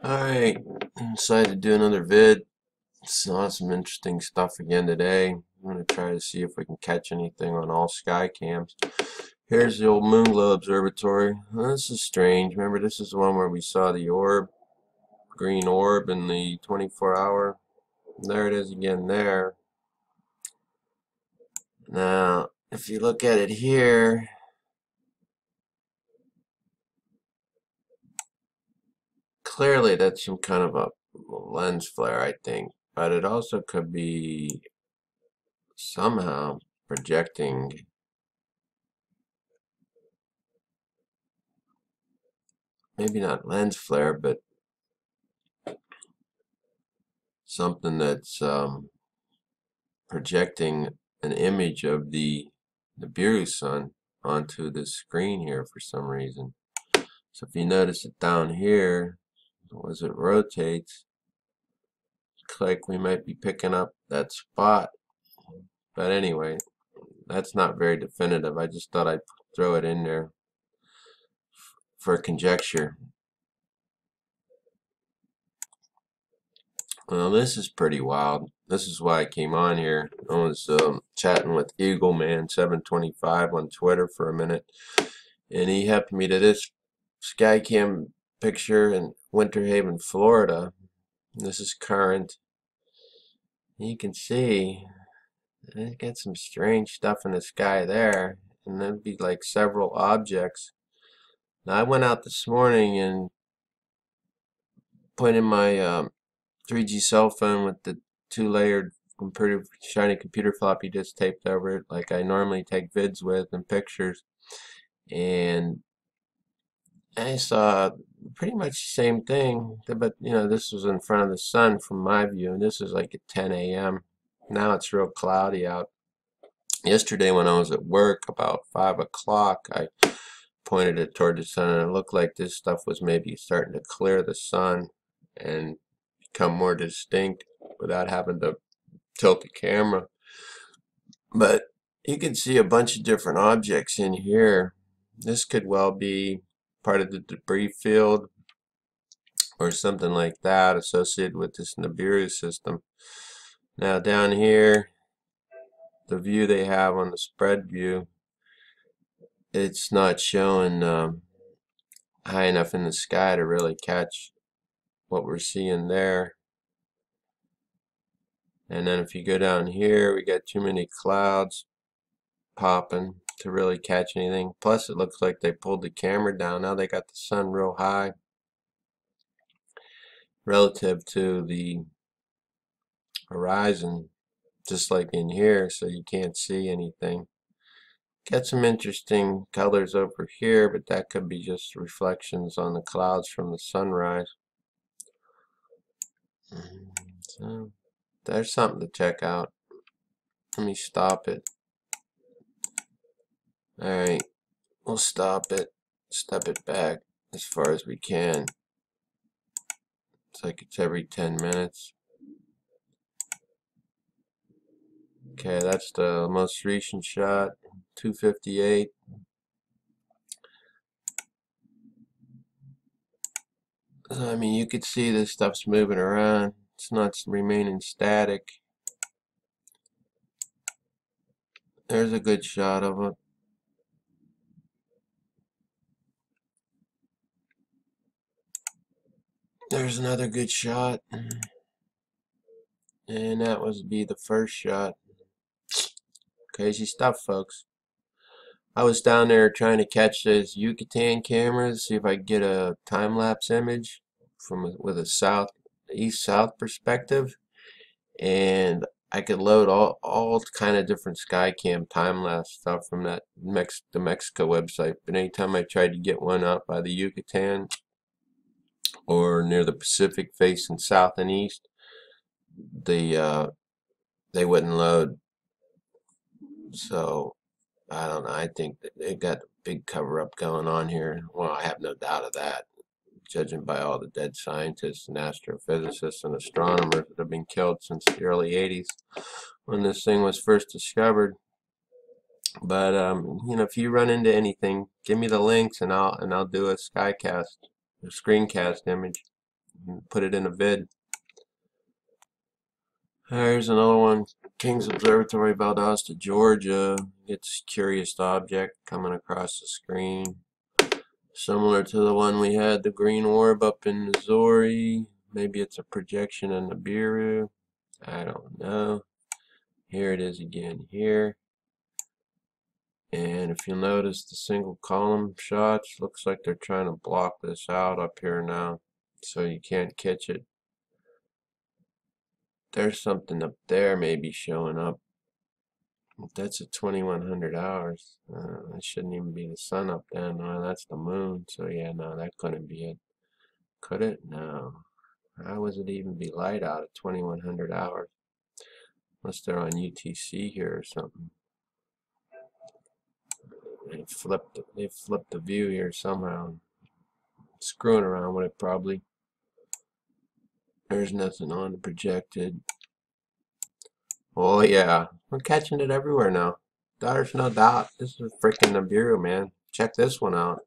Alright, decided to do another vid. Saw some interesting stuff again today. I'm going to try to see if we can catch anything on all sky cams. Here's the old moon glow observatory. Well, this is strange. Remember, this is the one where we saw the orb, green orb in the 24-hour. There it is again there. Now, if you look at it here, clearly that's some kind of a lens flare, I think. But it also could be somehow projecting, maybe not lens flare, but something that's projecting an image of the Nibiru sun onto this screen here for some reason. So if you notice it down here, as it rotates, looks like we might be picking up that spot. But anyway, that's not very definitive. I just thought I'd throw it in there for conjecture. Well, this is pretty wild. This is why I came on here. I was chatting with Eagleman725 on Twitter for a minute, and he helped me to this SkyCam picture in Winter Haven, Florida. This is current. You can see I got some strange stuff in the sky there, and there'd be like several objects. Now I went out this morning and put in my 3G cell phone with the two-layered shiny computer floppy disk taped over it, like I normally take vids with and pictures, and I saw pretty much the same thing, but this was in front of the sun from my view, and this is like at 10 a.m. Now it's real cloudy out. Yesterday when I was at work about 5 o'clock, I pointed it toward the sun, and it looked like this stuff was maybe starting to clear the sun and become more distinct without having to tilt the camera. But you can see a bunch of different objects in here. This could well be part of the debris field or something like that associated with this Nibiru system. Now down here, the view they have on the spread view, it's not showing high enough in the sky to really catch what we're seeing there. And then if you go down here, we got too many clouds popping to really catch anything. Plus it looks like they pulled the camera down. Now they got the sun real high relative to the horizon, just like in here, so you can't see anything. Got some interesting colors over here, but that could be just reflections on the clouds from the sunrise. So there's something to check out. Let me stop it. Alright, we'll stop it, step it back as far as we can. It's like it's every 10 minutes. Okay, that's the most recent shot, 258. I mean, you could see this stuff's moving around. It's not remaining static. There's a good shot of it. There's another good shot. And that was the first shot. Crazy stuff, folks. I was down there trying to catch those Yucatan cameras, see if I could get a time-lapse image with a east-south perspective, and I could load all kind of different SkyCam time-lapse stuff from the Mexico website. But anytime I tried to get one up by the Yucatan or near the Pacific facing south and east, they wouldn't load. So I don't know. I think that they got a big cover-up going on here. Well, I have no doubt of that, judging by all the dead scientists and astrophysicists and astronomers that have been killed since the early 80s when this thing was first discovered. But if you run into anything, give me the links and I'll do a skycast, a screencast image. and put it in a vid. Here's another one. King's Observatory, Valdosta, Georgia. It's a curious object coming across the screen. Similar to the one we had, the green orb up in Missouri. Maybe it's a projection in Nibiru. I don't know. Here it is again here. And if you'll notice the single column shots, looks like they're trying to block this out up here now, so you can't catch it. There's something up there maybe showing up. That's at 2100 hours. That shouldn't even be the sun up there. No, that's the moon. So yeah, no, that couldn't be it. Could it? No. How would it even be light out at 2100 hours? Unless they're on UTC here or something. They flipped the view here somehow. Screwing around with it probably. There's nothing on the projected. Oh yeah, we're catching it everywhere now. There's no doubt. This is freaking Nibiru, man. Check this one out.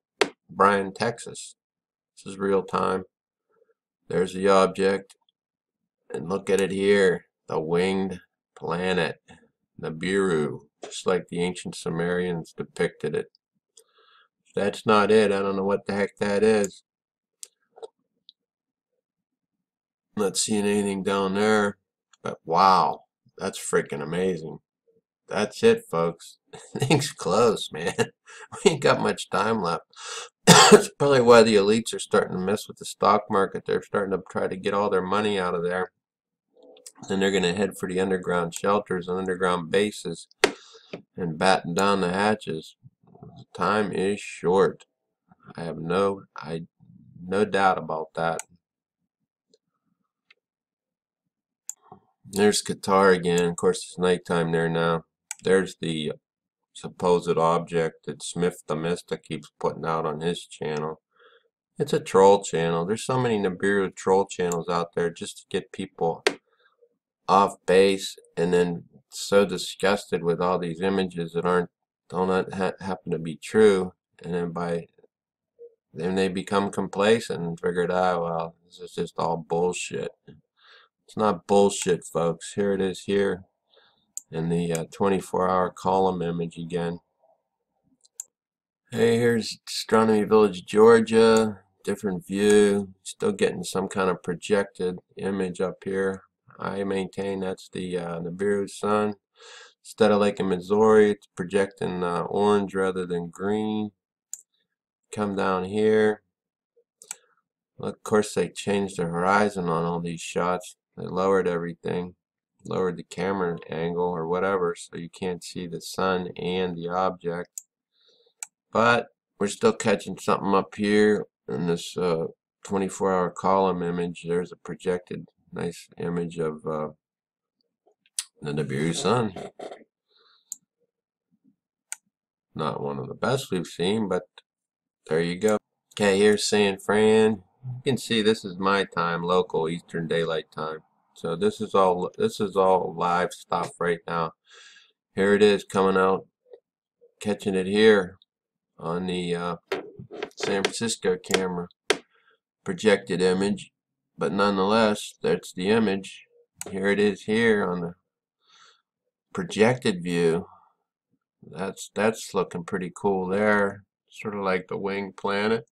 Bryan, Texas. This is real time. There's the object. And look at it here. The winged planet. Nibiru. Just like the ancient Sumerians depicted it. If that's not it, I don't know what the heck that is. Not seeing anything down there. But wow. That's freaking amazing. That's it, folks. Things close, man. We ain't got much time left. That's probably why the elites are starting to mess with the stock market. They're starting to try to get all their money out of there. Then they're going to head for the underground shelters and underground bases and batten down the hatches. Time is short. I have no doubt about that. There's Qatar again. Of course, it's nighttime there now. There's the supposed object that Smith the Mystic keeps putting out on his channel. It's a troll channel. There's so many Nibiru troll channels out there just to get people off base, and then so disgusted with all these images that don't happen to be true, and then they become complacent and figured out, well, this is just all bullshit. It's not bullshit, folks. Here it is here in the 24-hour column image again. Hey, here's Astronomy Village, Georgia. Different view. Still getting some kind of projected image up here. I maintain that's the Nibiru sun. Instead of like in Missouri, it's projecting orange rather than green. Come down here. Well, of course, they changed the horizon on all these shots. They lowered everything, lowered the camera angle or whatever, so you can't see the sun and the object. But we're still catching something up here in this 24-hour column image. There's a projected nice image of the Nibiru sun. Not one of the best we've seen, but there you go. Okay, here's San Fran. You can see this is my time, local Eastern Daylight Time. So this is all live stuff right now. Here it is coming out, catching it here on the San Francisco camera. Projected image, but nonetheless, that's the image. Here it is here on the projected view. That's looking pretty cool there. Sort of like the winged planet.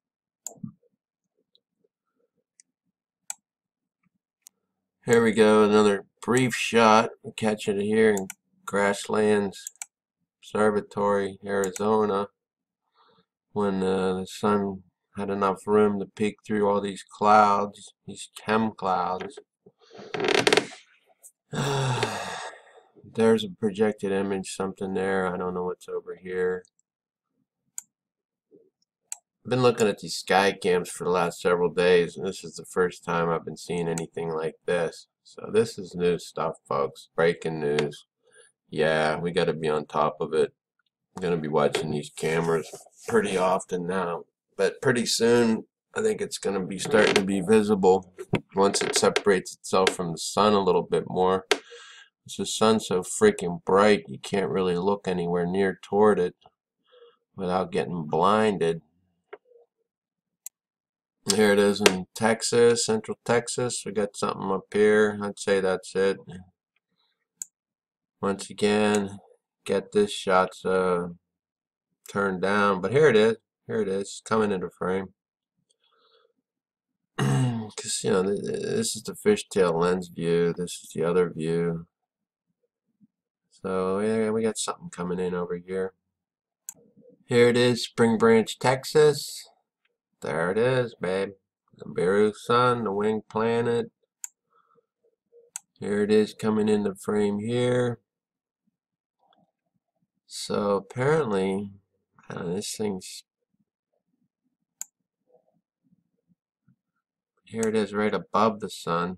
Here we go, another brief shot. We're catching it here in Grasslands Observatory, Arizona, when the sun had enough room to peek through all these clouds, these chem clouds. There's a projected image, something there. I don't know what's over here. I've been looking at these SKYCAMs for the last several days, and this is the first time I've been seeing anything like this. So this is new stuff, folks. Breaking news. Yeah, we got to be on top of it. I'm going to be watching these cameras pretty often now. But pretty soon, I think it's going to be starting to be visible once it separates itself from the sun a little bit more. The sun's so freaking bright, you can't really look anywhere near toward it without getting blinded. Here it is in Texas, Central Texas. We got something up here. I'd say that's it. Once again, get this shot turned down, but here it is. Here it is, coming into frame. Because, you know, this is the fishtail lens view. This is the other view. So, yeah, we got something coming in over here. Here it is, Spring Branch, Texas. There it is, babe. The Nibiru Sun, the winged planet. Here it is coming into frame here. So apparently, this thing's, here it is right above the sun.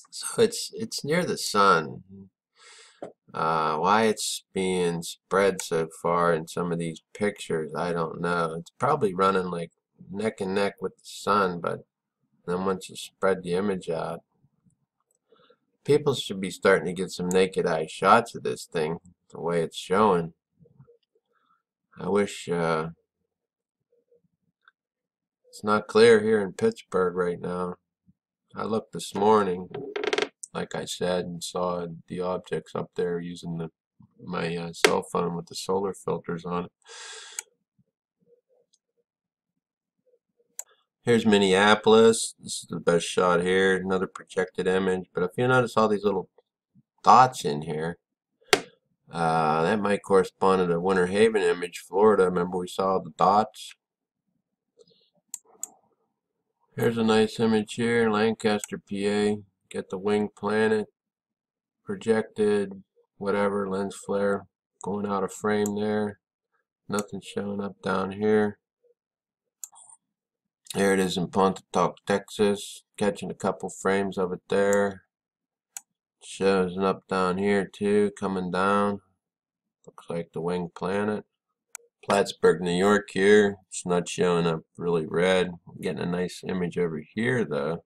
So it's near the sun. Why it's being spread so far in some of these pictures, I don't know. It's probably running like neck and neck with the sun, but then once you spread the image out, people should be starting to get some naked eye shots of this thing, the way it's showing. I wish, it's not clear here in Pittsburgh right now. I looked this morning, like I said, and saw the objects up there using my cell phone with the solar filters on it. Here's Minneapolis. This is the best shot here. Another projected image. But if you notice all these little dots in here, that might correspond to the Winter Haven image, Florida. Remember we saw the dots? Here's a nice image here, Lancaster, PA. Get the winged planet, projected, whatever, lens flare, going out of frame there. Nothing showing up down here. Here it is in Pontotoc, Texas. Catching a couple frames of it there. Shows up down here too, coming down. Looks like the winged planet. Plattsburgh, New York here. It's not showing up really red. I'm getting a nice image over here though.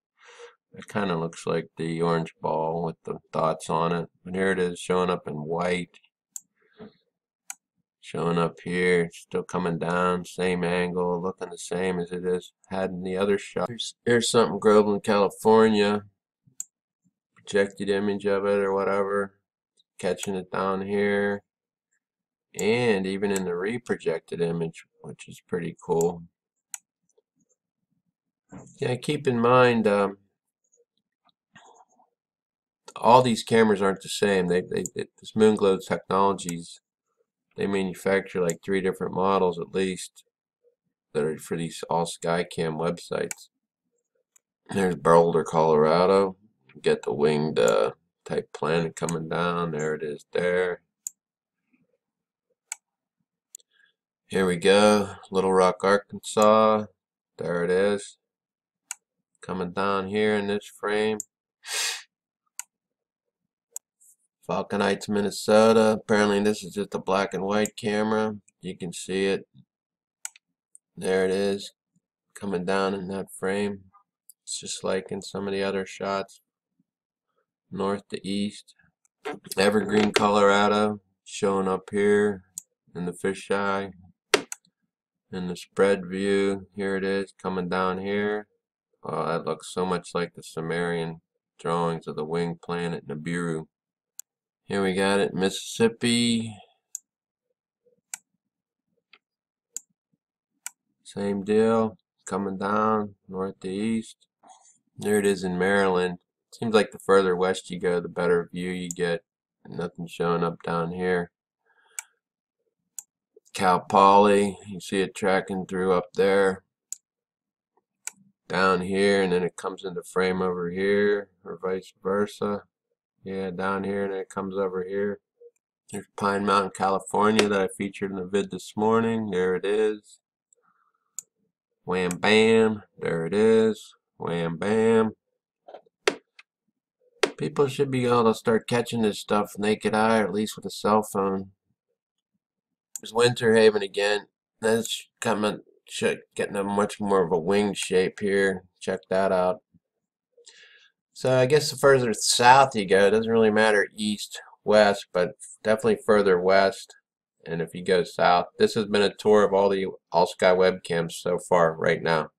It kind of looks like the orange ball with the dots on it. But here it is showing up in white. Showing up here, still coming down, same angle, looking the same as it is had in the other shot. Here's something Groveland, California. Projected image of it or whatever. Catching it down here. And even in the reprojected image, which is pretty cool. Yeah, keep in mind, all these cameras aren't the same. This Moonglow Technologies, they manufacture like 3 different models at least that are for these all SKYCAM websites. There's Boulder, Colorado. Get the winged type planet coming down. There it is there. Here we go. Little Rock, Arkansas. There it is. Coming down here in this frame. Falcon Heights, Minnesota. Apparently this is just a black and white camera. You can see it. There it is. Coming down in that frame. It's just like in some of the other shots. North to east. Evergreen, Colorado. Showing up here in the fisheye. In the spread view. Here it is. Coming down here. Oh, that looks so much like the Sumerian drawings of the winged planet Nibiru. Here we got it, Mississippi. Same deal, coming down north to east. There it is in Maryland. Seems like the further west you go, the better view you get. Nothing showing up down here. Cal Poly, you see it tracking through up there. Down here, and then it comes into frame over here, or vice versa. Yeah, down here, and then it comes over here. There's Pine Mountain, California that I featured in the vid this morning. There it is. Wham bam. There it is. Wham bam. People should be able to start catching this stuff naked eye, or at least with a cell phone. There's Winter Haven again. That's coming, getting a much more of a winged shape here. Check that out. So I guess the further south you go, it doesn't really matter east, west, but definitely further west. and if you go south, this has been a tour of all the All Sky webcams so far right now.